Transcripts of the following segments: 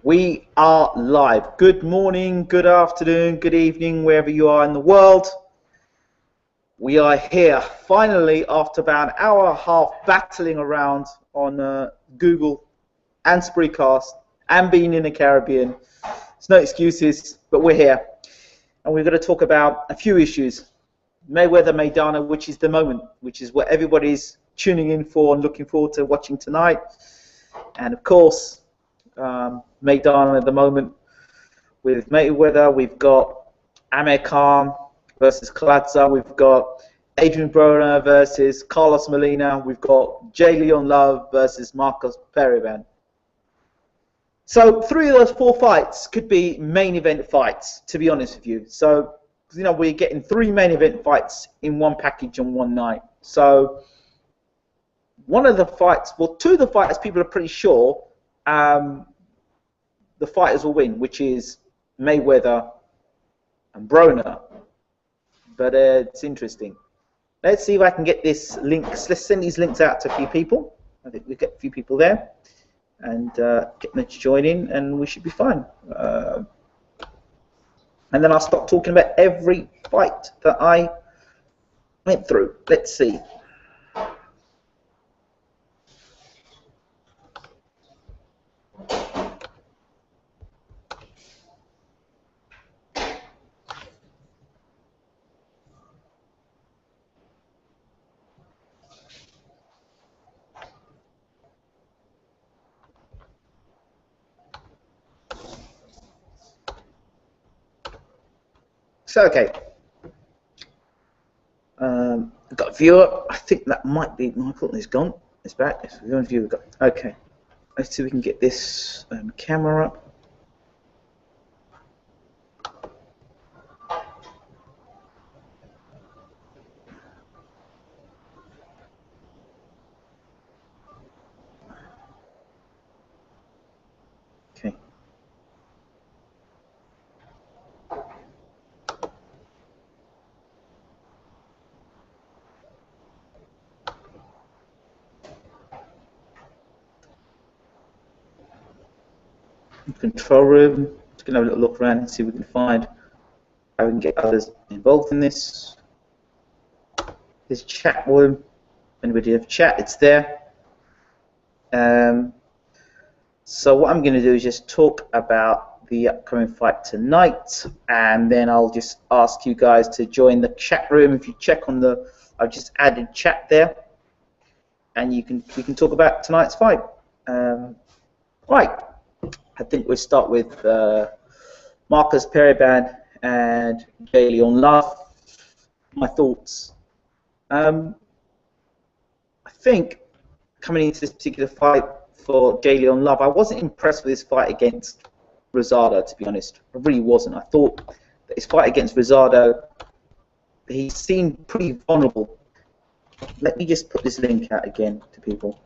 We are live. Good morning, good afternoon, good evening, wherever you are in the world. We are here finally after about an hour and a half battling around on Google and Spreecast and being in the Caribbean. It's no excuses, but we're here. And we're going to talk about a few issues. Mayweather, Maidana, which is the moment, which is what everybody's tuning in for and looking forward to watching tonight. And of course, Maidana at the moment with Mayweather, we've got Amir Khan versus Collatzo, we've got Adrian Broner versus Carlos Molina, we've got J. Leon Love versus Marcos Periban. So 3 of those 4 fights could be main event fights, to be honest with you. So, you know, we're getting 3 main event fights in one package on one night. So one of the fights, well, 2 of the fights people are pretty sure the fighters will win, which is Mayweather and Broner. But it's interesting. Let's see if I can get this links. Let's send these links out to a few people. I think we'll get a few people there and get them to join in, and we should be fine. And then I'll start talking about every fight that I went through. Let's see. So, okay. I've got a viewer. I think that might be Michael. He's gone. It's back. It's the only viewer we've got. Okay. Let's see if we can get this camera up. Okay. Control room. Just gonna have a little look around and see if we can find how we can get others involved in this. This chat room. Anybody have chat? It's there. So what I'm going to do is just talk about the upcoming fight tonight, and then I'll just ask you guys to join the chat room. If you check on the, I've just added chat there, and we can talk about tonight's fight. Right. I think we'll start with Marcos Periban and J. Leon Love. My thoughts. I think coming into this particular fight for J. Leon Love, I wasn't impressed with his fight against Rosado, to be honest. I really wasn't. I thought that his fight against Rosado, he seemed pretty vulnerable. Let me just put this link out again to people.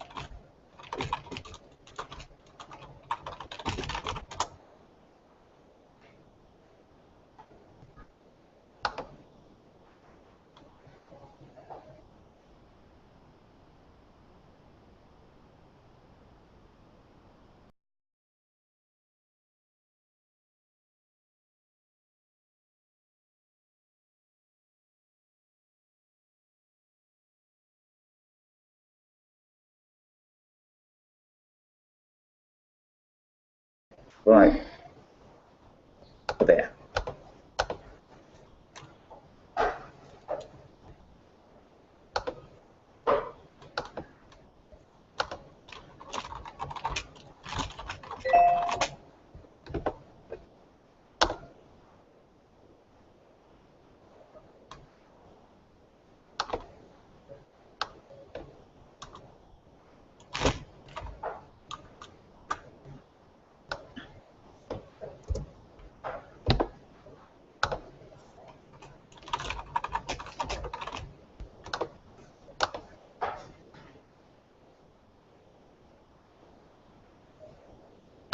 Right. There.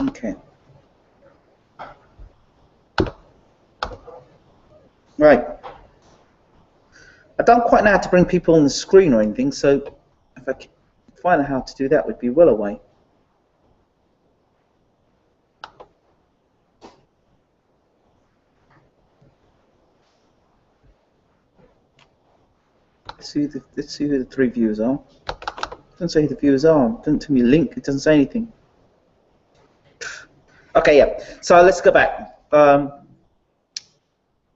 Okay. Right. I don't quite know how to bring people on the screen or anything, so if I could find out how to do that, would be well away. let's see who the 3 viewers are. It doesn't say who the viewers are. It doesn't tell me a link. It doesn't say anything. Okay, yeah. So let's go back.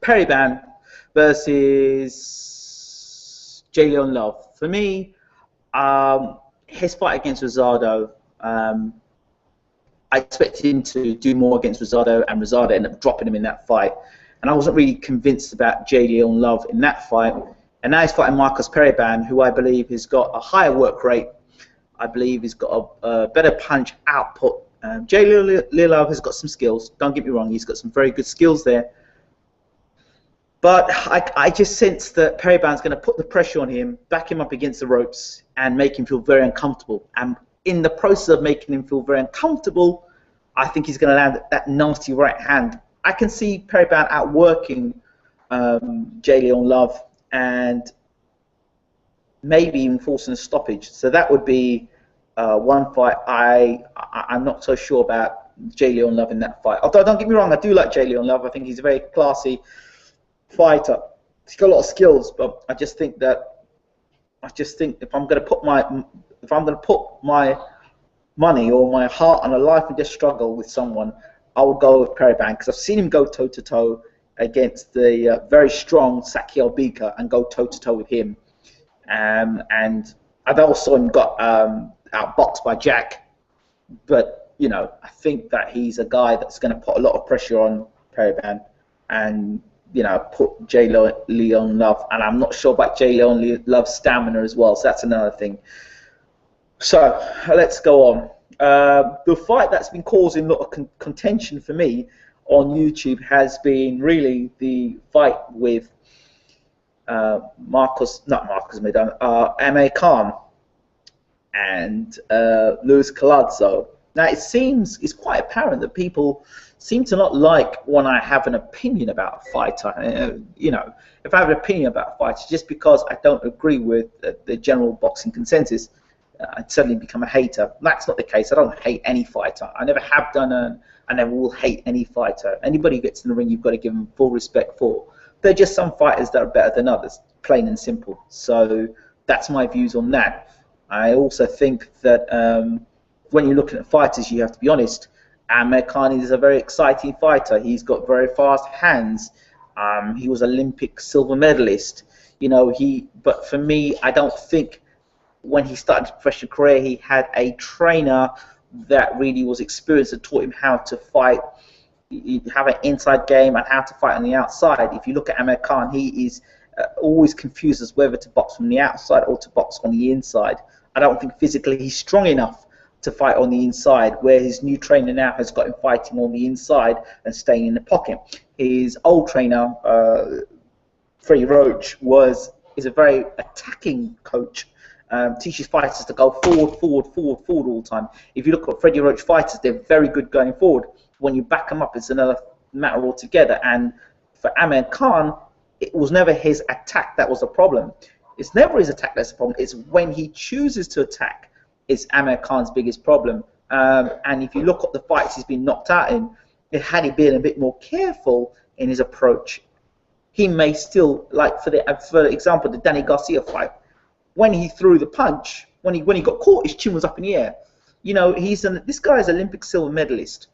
Perryban versus J. Leon Love. For me, his fight against Rosado, I expected him to do more against Rosado, and Rosado ended up dropping him in that fight. And I wasn't really convinced about J. Leon Love in that fight. And now he's fighting Marcus Perryban, who I believe has got a higher work rate. I believe he's got a better punch output. J. Leon Love has got some skills. Don't get me wrong, he's got some very good skills there. But I just sense that Perryban's going to put the pressure on him, back him up against the ropes, and make him feel very uncomfortable. And in the process of making him feel very uncomfortable, I think he's going to land that nasty right hand. I can see Perryban outworking J. Leon Love and maybe even forcing a stoppage. So that would be one fight I'm not so sure about J. Leon Love in that fight. Although, don't get me wrong, I do like J. Leon Love. I think he's a very classy fighter. He's got a lot of skills, but I just think if I'm going to put my money or my heart on a life and death struggle with someone, I would go with Perryban, because I've seen him go toe to toe against the very strong Sakiel Bika and go toe to toe with him. And I've also got outboxed by Jack, but you know, I think that he's a guy that's going to put a lot of pressure on Perryban and, you know, put J. Leon Love, and I'm not sure about J. Leon Love's stamina as well, so that's another thing. So let's go on. The fight that's been causing a lot of contention for me on YouTube has been really the fight with Amir Khan and Luis Collatzo. Now it seems, it's quite apparent that people seem to not like when I have an opinion about a fighter. You know, if I have an opinion about a fighter, just because I don't agree with the general boxing consensus, I'd suddenly become a hater. That's not the case. I don't hate any fighter. I never have done, and I never will hate any fighter. Anybody who gets in the ring, you've got to give them full respect for. There are just some fighters that are better than others, plain and simple. So that's my views on that. I also think that when you're looking at fighters, you have to be honest. Amir Khan is a very exciting fighter. He's got very fast hands. He was Olympic silver medalist. You know, but for me, I don't think when he started his professional career, he had a trainer that really was experienced and taught him how to fight. You have an inside game and how to fight on the outside. If you look at Amir Khan, he is always confused as whether to box from the outside or to box on the inside. I don't think physically he's strong enough to fight on the inside, where his new trainer now has got him fighting on the inside and staying in the pocket. His old trainer, Freddie Roach, is a very attacking coach. Teaches fighters to go forward all the time. If you look at Freddie Roach fighters, they're very good going forward. When you back them up, it's another matter altogether. And for Amir Khan, it was never his attack that was the problem. It's never his attack that's the problem. It's when he chooses to attack is Amir Khan's biggest problem. And if you look at the fights he's been knocked out in, had he been a bit more careful in his approach, he may still, like for example, the Danny Garcia fight, when he threw the punch, when he got caught, his chin was up in the air. You know, this guy is Olympic silver medalist,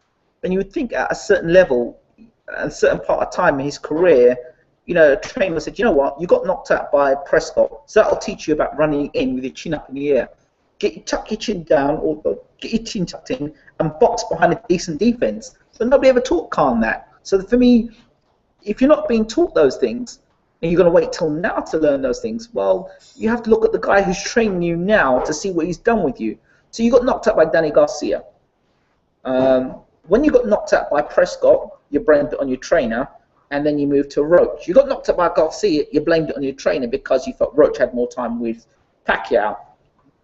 and you would think at a certain level, at a certain part of time in his career, you know, a trainer said, you know what, you got knocked out by Prescott, so that'll teach you about running in with your chin up in the air. Tuck your chin down, or get your chin tucked in, and box behind a decent defense. So nobody ever taught Khan that. So for me, if you're not being taught those things, and you're going to wait till now to learn those things, well, you have to look at the guy who's training you now to see what he's done with you. So you got knocked out by Danny Garcia. When you got knocked out by Prescott, you blamed it on your trainer, and then you moved to Roach. You got knocked out by Garcia, you blamed it on your trainer because you thought Roach had more time with Pacquiao.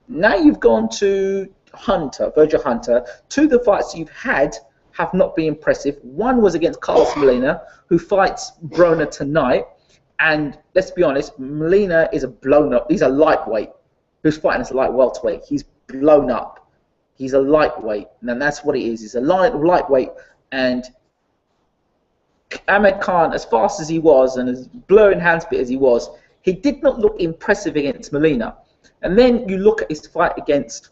Now you've gone to Virgil Hunter. Two of the fights you've had have not been impressive. One was against Carlos Molina, who fights Broner tonight. And let's be honest, Molina is a blown up. He's a lightweight who's fighting as a light welterweight. He's blown up. He's a lightweight, and that's what he is. He's a lightweight. And Amir Khan, as fast as he was and as blurring hands bit as he was, He did not look impressive against Molina. And then you look at his fight against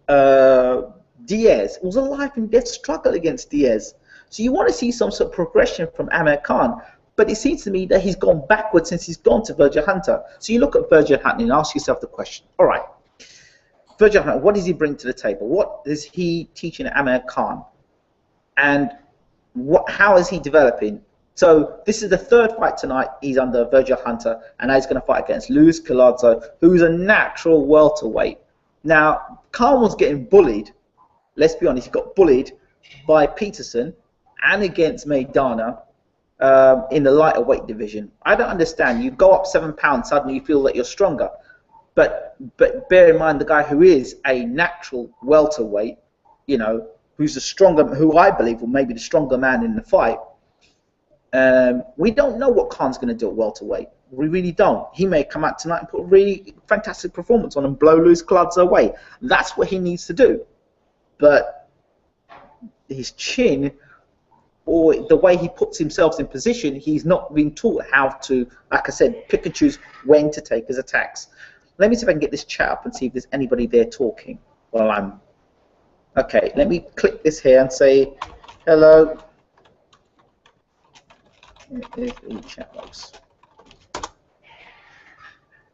Diaz. It was a life and death struggle against Diaz. So you want to see some sort of progression from Amir Khan. But it seems to me that he's gone backwards since he's gone to Virgil Hunter. So you look at Virgil Hunter and ask yourself the question, all right, Virgil Hunter, what does he bring to the table? What is he teaching Amir Khan? And how is he developing? So this is the third fight tonight. He's under Virgil Hunter, and now he's going to fight against Luis Collatzo, who's a natural welterweight. Now, Khan was getting bullied. Let's be honest, he got bullied by Peterson and against Maidana in the lighter weight division. I don't understand. You go up 7 pounds, suddenly you feel that you're stronger. But bear in mind the guy who is a natural welterweight, you know, who's a stronger, who I believe will maybe the stronger man in the fight. We don't know what Khan's going to do at welterweight. We really don't. He may come out tonight and put a really fantastic performance on and blow Luis Collatzo away. That's what he needs to do. But his chin, or the way he puts himself in position, he's not been taught how to, like I said, pick and choose when to take his attacks. Let me see if I can get this chat up and see if there's anybody there talking while I'm... Okay, let me click this here and say hello. Here's the chat box.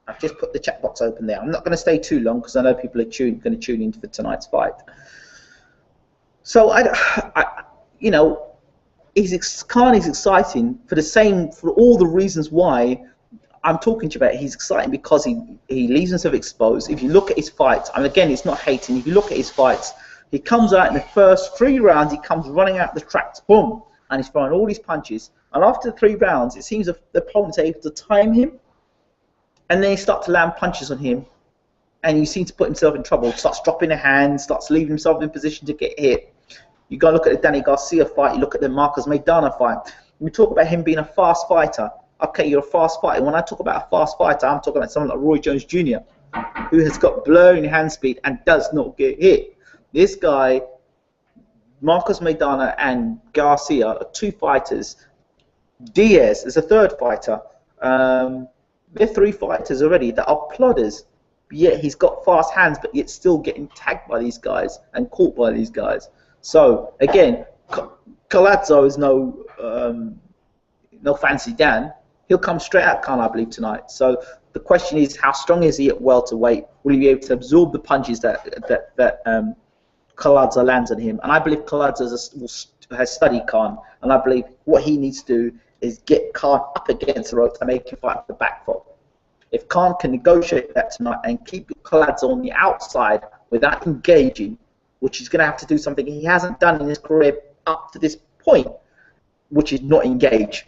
I've just put the chat box open there. I'm not going to stay too long because I know people are going to tune in for tonight's fight. So you know, Khan is exciting for all the reasons why I'm talking to you about it. He's exciting because he leaves himself exposed. If you look at his fights, and again, it's not hating. If you look at his fights, he comes out in the first 3 rounds. He comes running out the tracks, boom, and he's throwing all these punches. And after the 3 rounds, it seems the opponent's able to time him, and then he starts to land punches on him, and he seems to put himself in trouble. Starts dropping the hands, starts leaving himself in position to get hit. You go look at the Danny Garcia fight. You look at the Marcos Maidana fight. We talk about him being a fast fighter. Okay, you're a fast fighter. When I talk about a fast fighter, I'm talking about someone like Roy Jones Jr., who has got blurring hand speed and does not get hit. This guy, Marcos Maidana and Garcia, are 2 fighters. Diaz is a 3rd fighter. They're 3 fighters already that are plodders. Yet he's got fast hands, but yet still getting tagged by these guys and caught by these guys. So again, Collatzo is no fancy Dan. He'll come straight at Khan, I believe, tonight. So the question is, how strong is he at welterweight? Will he be able to absorb the punches that Collatzo lands on him? And I believe Collatzo has studied Khan, and I believe what he needs to do is get Khan up against the ropes and make him fight the back foot. If Khan can negotiate that tonight and keep Collatzo on the outside without engaging, which he's going to have to do something he hasn't done in his career up to this point, which is not engage.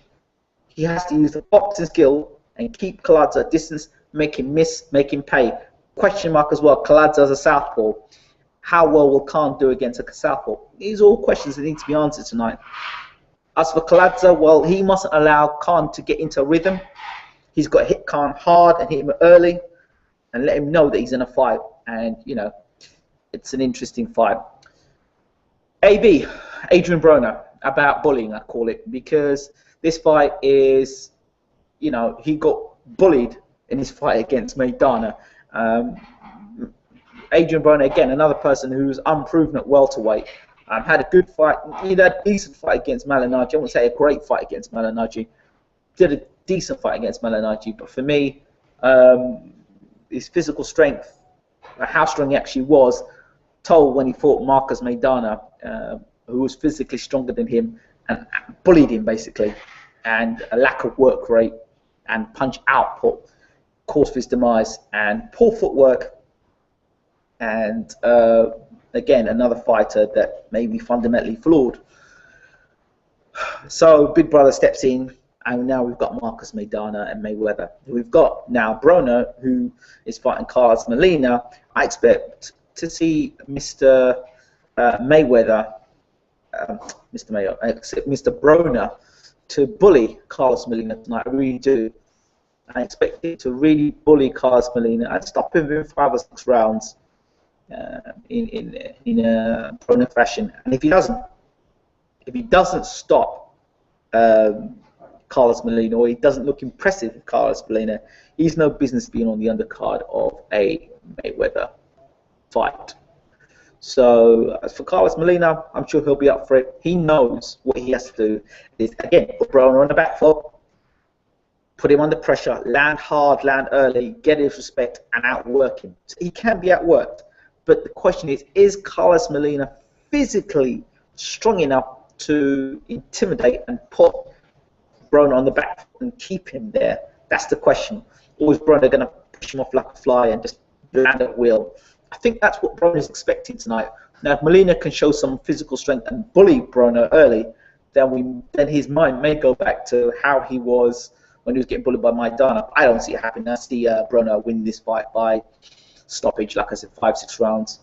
He has to use the boxing skill and keep Collatzo at distance, make him miss, make him pay. Question mark as well, Collatzo as a southpaw. How well will Khan do against a southpaw? These are all questions that need to be answered tonight. As for Collatzo, well, he mustn't allow Khan to get into a rhythm. He's got to hit Khan hard and hit him early and let him know that he's in a fight. And, you know, it's an interesting fight. AB, Adrian Broner, about bullying, I call it, because this fight is, you know, he got bullied in his fight against Maidana. Adrian Broner, again, another person who's unproven at welterweight. Had a good fight. He had a decent fight against Malignaggi. I won't say a great fight against Malignaggi. Did a decent fight against Malignaggi, but for me, his physical strength, how strong he actually was, told when he fought Marcos Maidana, who was physically stronger than him, and bullied him basically, and a lack of work rate and punch output caused his demise, and poor footwork, and again, another fighter that may be fundamentally flawed. So Big Brother steps in, and now we've got Marcos Maidana and Mayweather. We've got now Broner, who is fighting Carlos Molina. I expect to see Mr. Mayweather, Mr. Broner, to bully Carlos Molina tonight. I really do. I expect him to really bully Carlos Molina and stop him in 5 or 6 rounds in a Broner fashion. And if he doesn't stop Carlos Molina, or he doesn't look impressive with Carlos Molina, he's no business being on the undercard of a Mayweather fight. So as for Carlos Molina, I'm sure he'll be up for it. He knows what he has to do. Is again, put Broner on the back foot, put him under pressure, land hard, land early, get his respect, and outwork him. So he can be outworked. But the question is Carlos Molina physically strong enough to intimidate and put Broner on the back foot and keep him there? That's the question. Or is Broner going to push him off like a fly and just land at will? I think that's what Broner is expecting tonight. Now, if Molina can show some physical strength and bully Broner early, then his mind may go back to how he was when he was getting bullied by Maidana. I don't see it happening. I see Broner win this fight by stoppage, like I said, 5-6 rounds.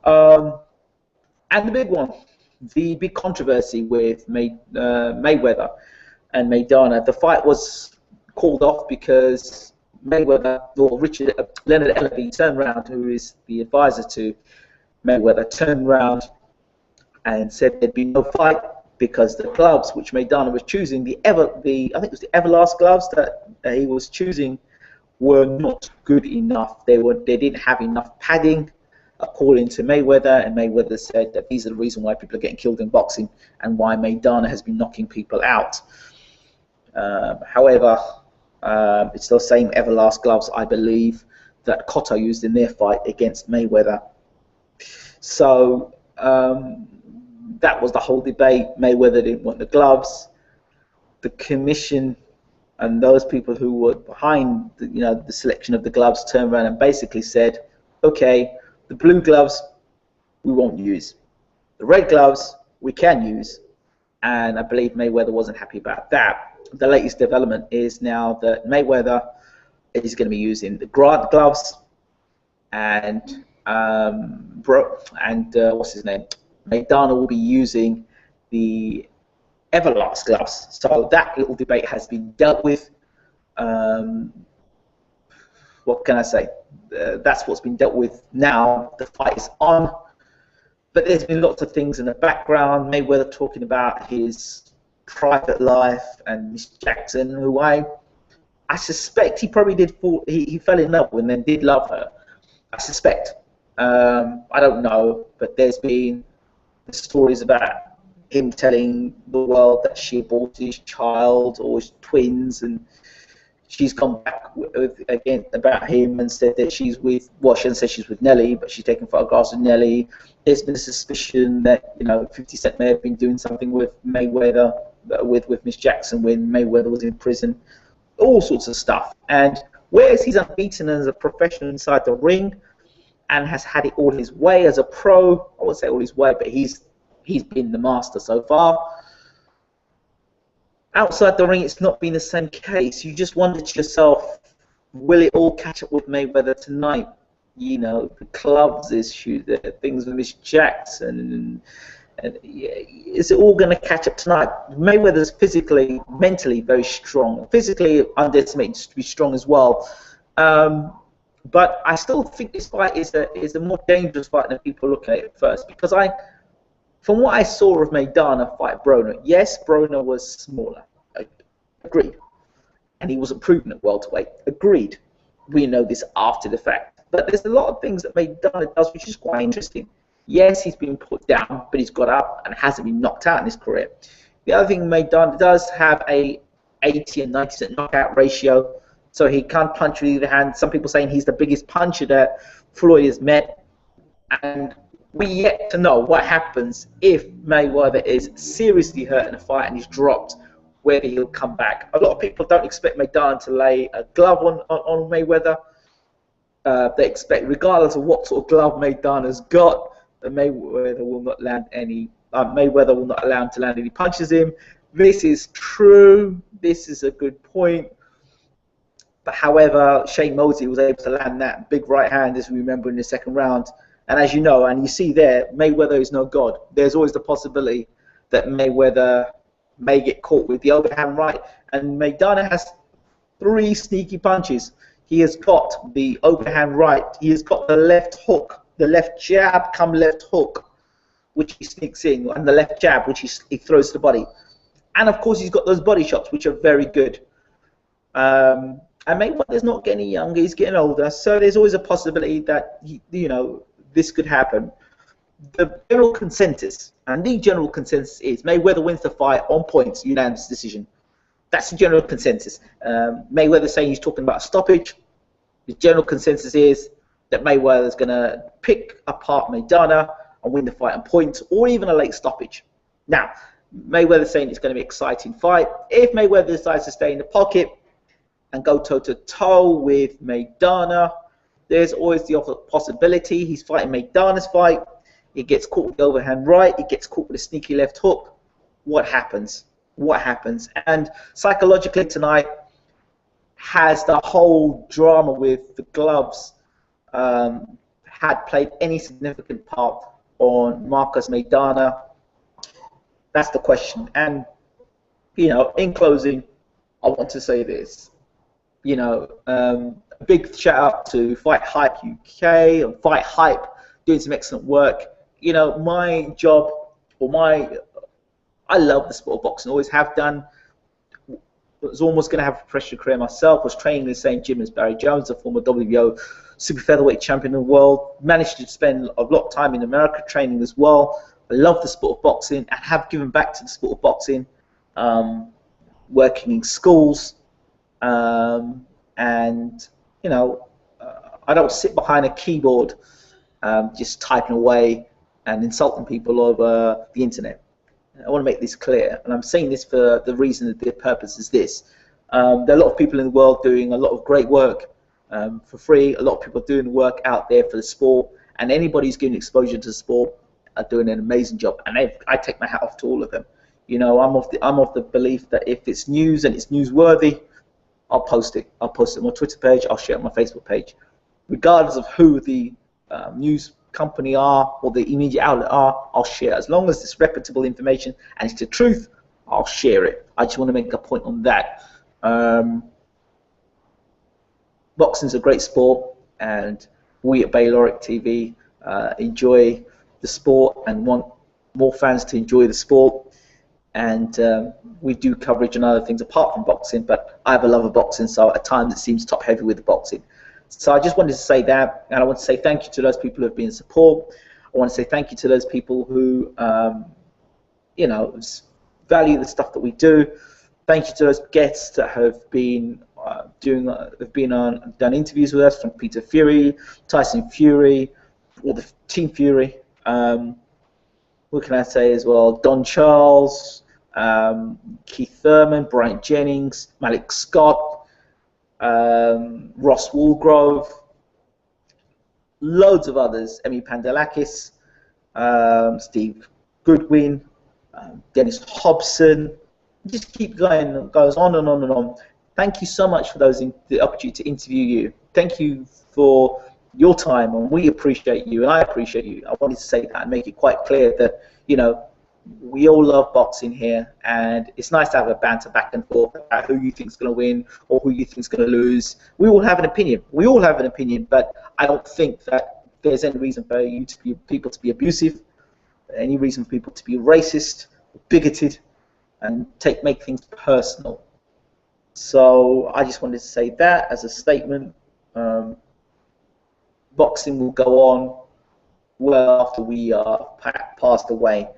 And the big one, the big controversy with Mayweather and Maidana. The fight was called off because Mayweather, or Leonard Ellerby, turned around, who is the advisor to Mayweather, turned around and said there'd be no fight because the gloves which Maidana was choosing, I think it was the Everlast gloves that he was choosing, were not good enough. They didn't have enough padding, according to Mayweather, and Mayweather said that these are the reason why people are getting killed in boxing and why Maidana has been knocking people out. However, it's those same Everlast gloves, I believe, that Cotto used in their fight against Mayweather. So that was the whole debate. Mayweather didn't want the gloves. The commission and those people who were behind the selection of the gloves turned around and basically said, okay, the blue gloves we won't use. The red gloves we can use. And I believe Mayweather wasn't happy about that. The latest development is now that Mayweather is going to be using the Grant gloves, and what's his name? Maidana will be using the Everlast gloves. So that little debate has been dealt with. What can I say? That's what's been dealt with now. The fight is on. But there's been lots of things in the background. Mayweather talking about his private life and Miss Jackson, who I suspect he probably did fall. He fell in love with and then did love her. I suspect. I don't know, but there's been stories about him telling the world that she aborted his child or his twins, and she's come back again about him and said that she's with, well, she hasn't said she's with Nelly, but she's taking photographs of Nelly. There's been a suspicion that 50 Cent may have been doing something with Mayweather, with Miss Jackson when Mayweather was in prison. All sorts of stuff. And whereas he's unbeaten as a professional inside the ring and has had it all his way as a pro, I won't say all his way, but he's been the master so far. Outside the ring, it's not been the same case. You just wonder to yourself, will it all catch up with Mayweather tonight? The clubs issue, the things with Miss Jackson, and is it all going to catch up tonight? Mayweather's physically, mentally very strong. Physically underestimated to be strong as well. But I still think this fight is a more dangerous fight than people look at it first, because from what I saw of Maidana fight Broner, yes, Broner was smaller, agreed, and he wasn't proven at welterweight, agreed. We know this after the fact, but there's a lot of things that Maidana does which is quite interesting. Yes, he's been put down, but he's got up and hasn't been knocked out in his career. The other thing, Maidana does have a 80 and 90% knockout ratio, so he can't punch with either hand. Some people saying he's the biggest puncher that Floyd has met, and we yet to know what happens if Mayweather is seriously hurt in a fight and he's dropped, whether he'll come back. A lot of people don't expect Maidana to lay a glove on Mayweather. They expect, regardless of what sort of glove Maidana's got, that Mayweather will not land any. Mayweather will not allow him to land any punches in. This is true. This is a good point. But however, Shane Mosley was able to land that big right hand, as we remember, in the second round. And as you know, and you see there, Mayweather is no god. There's always the possibility that Mayweather may get caught with the overhand right. And Maidana has 3 sneaky punches. He has got the overhand right. He has got the left hook, the left jab come left hook, which he sneaks in, and the left jab, which he throws to the body. And of course, he's got those body shots, which are very good. And Mayweather's not getting younger; he's getting older. So there's always a possibility that this could happen. The general consensus, and the general consensus is Mayweather wins the fight on points, unanimous decision. That's the general consensus. Mayweather saying he's talking about a stoppage. The general consensus is that Mayweather's going to pick apart Maidana and win the fight on points, or even a late stoppage. Now, Mayweather's saying it's going to be an exciting fight. If Mayweather decides to stay in the pocket and go toe-to-toe with Maidana, there's always the possibility he's fighting Maidana's fight. He gets caught with the overhand right. He gets caught with a sneaky left hook. What happens? What happens? And psychologically tonight, has the whole drama with the gloves had played any significant part on Marcos Maidana? That's the question. And, in closing, I want to say this. A big shout out to Fight Hype UK and Fight Hype doing some excellent work. My job, I love the sport of boxing, always have done. Was almost going to have a professional career myself, was training in the same gym as Barry Jones, the former WBO super featherweight champion of the world. Managed to spend a lot of time in America training as well. I love the sport of boxing and have given back to the sport of boxing, working in schools. I don't sit behind a keyboard just typing away and insulting people over the internet. I want to make this clear, and I'm saying this for the reason that the purpose is this. There are a lot of people in the world doing a lot of great work for free. A lot of people doing work out there for the sport, and anybody who's giving exposure to the sport are doing an amazing job. And I take my hat off to all of them. I'm of the belief that if it's news and it's newsworthy, I'll post it. I'll post it on my Twitter page. I'll share it on my Facebook page, regardless of who the news company are or the immediate outlet are. I'll share. As long as it's reputable information and it's the truth, I'll share it. I just want to make a point on that. Boxing's a great sport, and we at Bayloric TV enjoy the sport and want more fans to enjoy the sport. And we do coverage and other things apart from boxing, but I have a love of boxing, so at times it seems top heavy with the boxing. So I just wanted to say that, and I want to say thank you to those people who have been in support. I want to say thank you to those people who, value the stuff that we do. Thank you to those guests that have been done interviews with us, from Peter Fury, Tyson Fury, or the Team Fury. What can I say as well? Don Charles, Keith Thurman, Bryant Jennings, Malik Scott, Ross Woolgrove, loads of others, Emi Pandelakis, Steve Goodwin, Dennis Hobson. Just keep going, it goes on and on and on. Thank you so much for the opportunity to interview you. Thank you for your time, and we appreciate you, and I appreciate you. I wanted to say that and make it quite clear that, we all love boxing here, and it's nice to have a banter back and forth about who you think is going to win or who you think is going to lose. We all have an opinion. We all have an opinion, but I don't think that there's any reason for people to be abusive, any reason for people to be racist, bigoted, and make things personal. So I just wanted to say that as a statement. Boxing will go on well after we are passed away.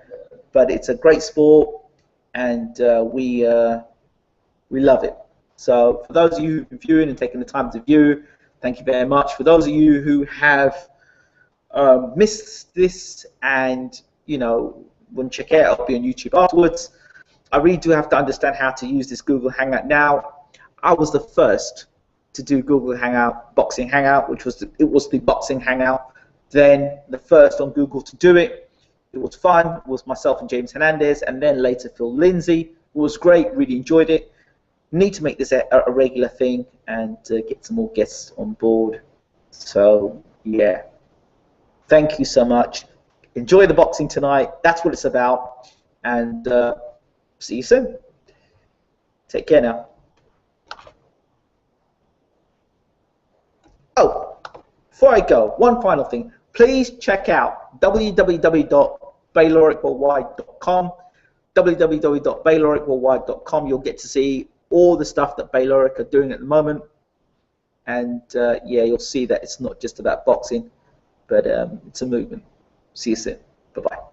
But it's a great sport, and we love it. So for those of you viewing and taking the time to view, thank you very much. For those of you who have missed this and want to check it out, I'll be on YouTube afterwards. I really do have to understand how to use this Google Hangout now. I was the first to do Google Hangout, Boxing Hangout, which was the Boxing Hangout. Then the first on Google to do it. It was fun. It was myself and James Hernandez, and then later Phil Lindsay. It was great. Really enjoyed it. Need to make this a regular thing and get some more guests on board. So yeah, thank you so much. Enjoy the boxing tonight. That's what it's about. And see you soon. Take care now. Oh, before I go, one final thing. Please check out www.bayloricworldwide.com. www.bayloricworldwide.com. You'll get to see all the stuff that Bayloric are doing at the moment. And yeah, you'll see that it's not just about boxing, but it's a movement. See you soon. Bye-bye.